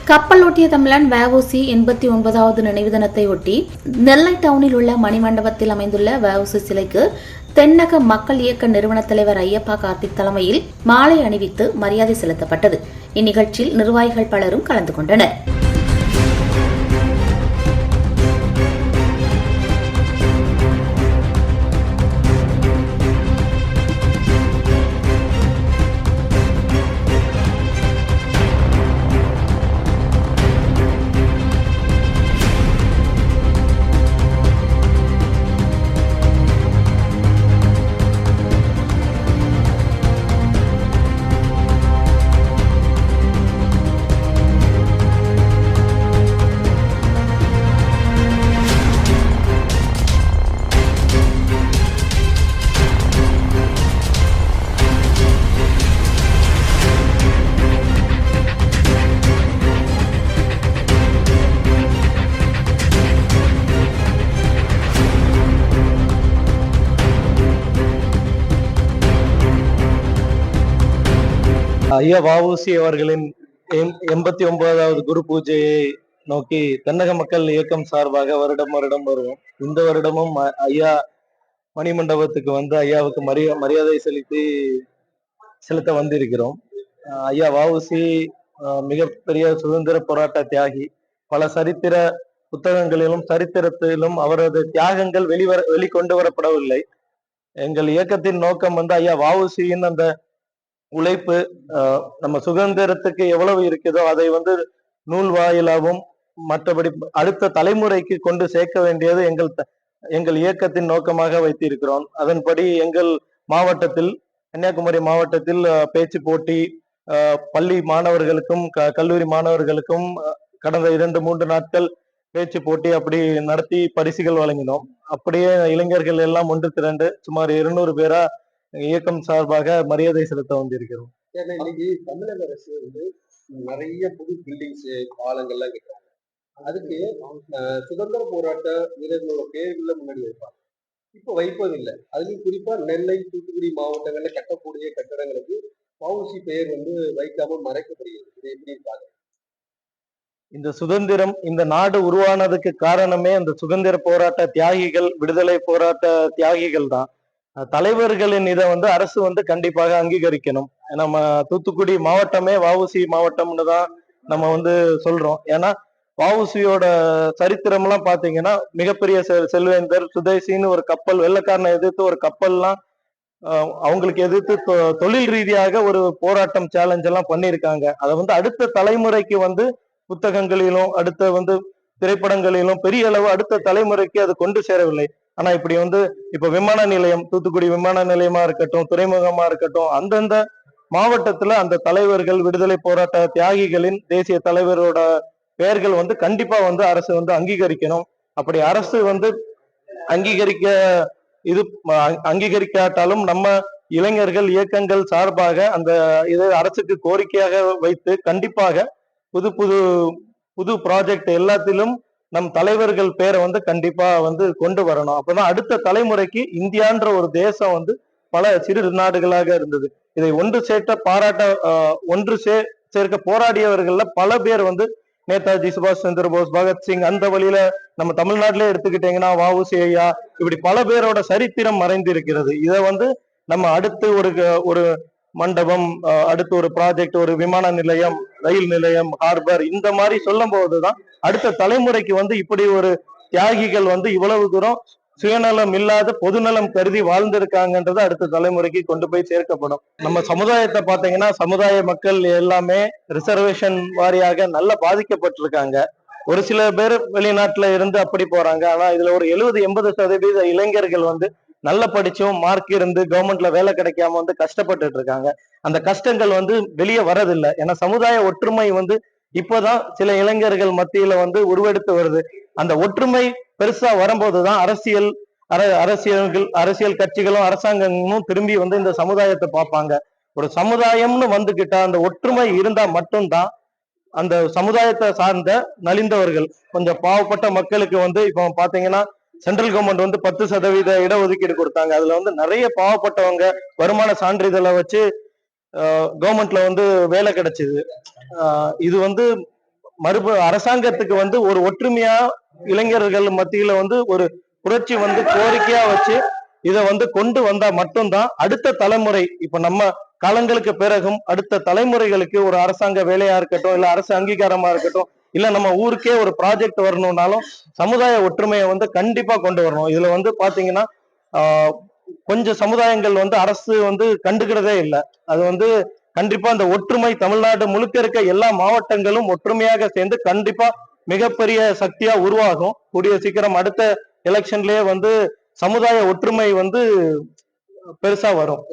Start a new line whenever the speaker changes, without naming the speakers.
கப்பலோட்டிய தமிழன் வ.உ.சி 89வது நினைவு தினத்தை ஒட்டி நெல்லை டவுனில் உள்ள மணிமண்டபத்தில் அமைந்துள்ள வ.உ.சி சிலைக்கு தென்னக மக்கள் இயக்க நிறுவன தலைவர் ஐயப்பா கார்த்திக் தலைமையில் மாலை அணிவித்து மரியாதை செலுத்தப்பட்டது. இந்நிகழ்ச்சியில் நிர்வாகிகள் பலரும் கலந்து கொண்டனர்.
ஐயா வ.உ.சி அவர்களின் 89வது குரு பூஜையை நோக்கி தென்னக மக்கள் இயக்கம் சார்பாக வருடம் வருவோம். இந்த வருடமும் ஐயா மணிமண்டபத்துக்கு வந்து ஐயாவுக்கு மரியாதை செலுத்த வந்திருக்கிறோம். ஐயா வ.உ.சி மிகப்பெரிய சுதந்திர போராட்ட தியாகி. பல சரித்திர புத்தகங்களிலும் சரித்திரத்திலும் அவரது தியாகங்கள் வெளிக்கொண்டு வரப்படவில்லை. எங்கள் இயக்கத்தின் நோக்கம் வந்து ஐயா வ.உ.சியின் அந்த உழைப்பு நம்ம சுதந்திரத்துக்கு எவ்வளவு இருக்குதோ அதை வந்து நூல் வாயிலாகவும் மற்றபடி அடுத்த தலைமுறைக்கு கொண்டு சேர்க்க வேண்டியது எங்கள் இயக்கத்தின் நோக்கமாக வைத்திருக்கிறோம். அதன்படி எங்கள் மாவட்டத்தில், கன்னியாகுமரி மாவட்டத்தில் பேச்சு போட்டி பள்ளி மாணவர்களுக்கும் கல்லூரி மாணவர்களுக்கும் கடந்த 2-3 நாட்கள் பேச்சு போட்டி அப்படி நடத்தி பரிசுகள் வழங்கினோம். அப்படியே இளைஞர்கள் எல்லாம் ஒன்று திரண்டு சுமார் 200 பேரா இயக்கம் சார்பாக மரியாதை செலுத்த வந்திருக்கிறோம்.
இன்னைக்கு தமிழக அரசு வந்து நிறைய புது பில்டிங்ஸ் பாலங்கள்லாம் கட்டுறாங்க. அதுக்கு சுதந்திர போராட்ட வீரர்களோட பேர்கள முன்னாடி வைப்பாங்க. இப்ப வைப்பதில்லை. அதுலயும் குறிப்பா நெல்லை, தூத்துக்குடி மாவட்டங்கள்ல கட்டக்கூடிய கட்டடங்களுக்கு வ.உ.சி பெயர் வந்து வைக்காம மறைக்கப்படுகிறது. இதை எப்படி இருக்காங்க?
இந்த சுதந்திரம், இந்த நாடு உருவானதுக்கு காரணமே அந்த சுதந்திர போராட்ட தியாகிகள், விடுதலை போராட்ட தியாகிகள் தான். தலைவர்களின் இதை வந்து அரசு வந்து கண்டிப்பாக அங்கீகரிக்கணும். நம்ம தூத்துக்குடி மாவட்டமே வ.உ.சி மாவட்டம்னு தான் நம்ம வந்து சொல்றோம். ஏன்னா வ.உ.சியோட சரித்திரம் எல்லாம் பாத்தீங்கன்னா மிகப்பெரிய செல்வேந்தர் சுதேசின்னு ஒரு கப்பல், வெள்ளக்காரனை எதிர்த்து ஒரு கப்பல்லாம் அவங்களுக்கு எதிர்த்து தொழில் ரீதியாக ஒரு போராட்டம் சேலஞ்ச் எல்லாம் பண்ணியிருக்காங்க. அதை வந்து அடுத்த தலைமுறைக்கு வந்து புத்தகங்களிலும் அடுத்த வந்து திரைப்படங்களிலும் பெரிய அளவு அடுத்த தலைமுறைக்கு அது கொண்டு சேரவில்லை. ஆனா இப்படி வந்து இப்ப விமான நிலையம், தூத்துக்குடி விமான நிலையமா இருக்கட்டும், துறைமுகமா இருக்கட்டும், அந்தந்த மாவட்டத்துல அந்த தலைவர்கள், விடுதலை போராட்ட தியாகிகளின் தேசிய தலைவரோட பெயர்கள் வந்து கண்டிப்பா வந்து அரசு வந்து அங்கீகரிக்கணும். அப்படி அரசு வந்து அங்கீகரிக்காட்டாலும் நம்ம இளைஞர்கள் இயக்கங்கள் சார்பாக அந்த இதை அரசுக்கு கோரிக்கையாக வைத்து கண்டிப்பாக புது புது புது ப்ராஜெக்ட் எல்லாத்திலும் நம் தலைவர்கள் பேரை வந்து கண்டிப்பா வந்து கொண்டு வரணும். அப்பதான் அடுத்த தலைமுறைக்கு இந்தியான்ற ஒரு தேசம் வந்து பல சிறு நாடுகளாக இருந்தது. இதை ஒன்று சேர்க்க போராடியவர்கள்ல பல பேர் வந்து நேதாஜி சுபாஷ் சந்திர போஸ், பகத்சிங், அந்த வழியில நம்ம தமிழ்நாட்டிலே எடுத்துக்கிட்டீங்கன்னா வ.உ.சி ஐயா, இப்படி பல பேரோட சரித்திரம் மறைந்து இருக்கிறது. இதை வந்து நம்ம அடுத்து ஒரு மண்டபம், அடுத்து ஒரு ப்ராஜெக்ட், ஒரு விமான நிலையம், ரயில் நிலையம், ஹார்பர், இந்த மாதிரி சொல்லும் போதுதான் அடுத்த தலைமுறைக்கு வந்து இப்படி ஒரு தியாகிகள் வந்து இவ்வளவு தூரம் சுயநலம் இல்லாத பொதுநலம் கருதி வாழ்ந்திருக்காங்கன்றது அடுத்த தலைமுறைக்கு கொண்டு போய் சேர்க்கப்படும். நம்ம சமுதாயத்தை பாத்தீங்கன்னா சமுதாய மக்கள் எல்லாமே ரிசர்வேஷன் வாரியாக நல்லா பாதிக்கப்பட்டிருக்காங்க. ஒரு சில பேர் வெளிநாட்டுல இருந்து அப்படி போறாங்க. ஆனா இதுல ஒரு 70-80% இளைஞர்கள் வந்து நல்ல படிச்சும் மார்க் இருந்து கவர்மெண்ட்ல வேலை கிடைக்காம வந்து கஷ்டப்பட்டுட்டு இருக்காங்க. அந்த கஷ்டங்கள் வந்து வெளியே வரதில்லை. ஏன்னா சமுதாய ஒற்றுமை வந்து இப்போதான் சில இளைஞர்கள் மத்தியில வந்து உருவெடுத்து வருது. அந்த ஒற்றுமை பெருசா வரும்போதுதான் அரசியல் கட்சிகளும் அரசாங்கமும் திரும்பி வந்து இந்த சமுதாயத்தை பார்ப்பாங்க. ஒரு சமுதாயம்னு வந்துகிட்டா அந்த ஒற்றுமை இருந்தா மட்டும்தான் அந்த சமுதாயத்தை சார்ந்த நலிந்தவர்கள், கொஞ்சம் பாவப்பட்ட மக்களுக்கு வந்து இப்போ பாத்தீங்கன்னா சென்ட்ரல் கவர்மெண்ட் வந்து 10% இடஒதுக்கீடு கொடுத்தாங்க. அதுல வந்து நிறைய பாவப்பட்டவங்க வருமான சான்றிதழை வச்சு கவர்மெண்ட்ல வந்து வேலை கிடைச்சது. இது வந்து அரசாங்கத்துக்கு வந்து ஒரு ஒற்றுமையா இளைஞர்கள் மத்தியில வந்து ஒரு புரட்சி வந்து கோரிக்கையா வச்சு இதை வந்து கொண்டு வந்தா மட்டும்தான் அடுத்த தலைமுறை இப்ப நம்ம காலங்களுக்கு பிறகும் அடுத்த தலைமுறைகளுக்கு ஒரு அரசாங்க வேலையா இருக்கட்டும் இல்ல அரசு அங்கீகாரமா இருக்கட்டும் இல்ல நம்ம ஊருக்கே ஒரு ப்ராஜெக்ட் வரணும்னாலும் சமுதாய ஒற்றுமையை வந்து கண்டிப்பா கொண்டு வரணும். இதுல வந்து பாத்தீங்கன்னா ஆஹ் கொஞ்சம் சமுதாயங்கள் வந்து அரசு வந்து கண்டுக்கிறதே இல்லை. அது வந்து கண்டிப்பா இந்த ஒற்றுமை தமிழ்நாடு முழுக்க இருக்க எல்லா மாவட்டங்களும் ஒற்றுமையாக சேர்ந்து கண்டிப்பா மிகப்பெரிய சக்தியா உருவாகும். கூடிய சீக்கிரம் அடுத்த எலெக்ஷன்லயே வந்து சமுதாய ஒற்றுமை வந்து பெருசா வரும்.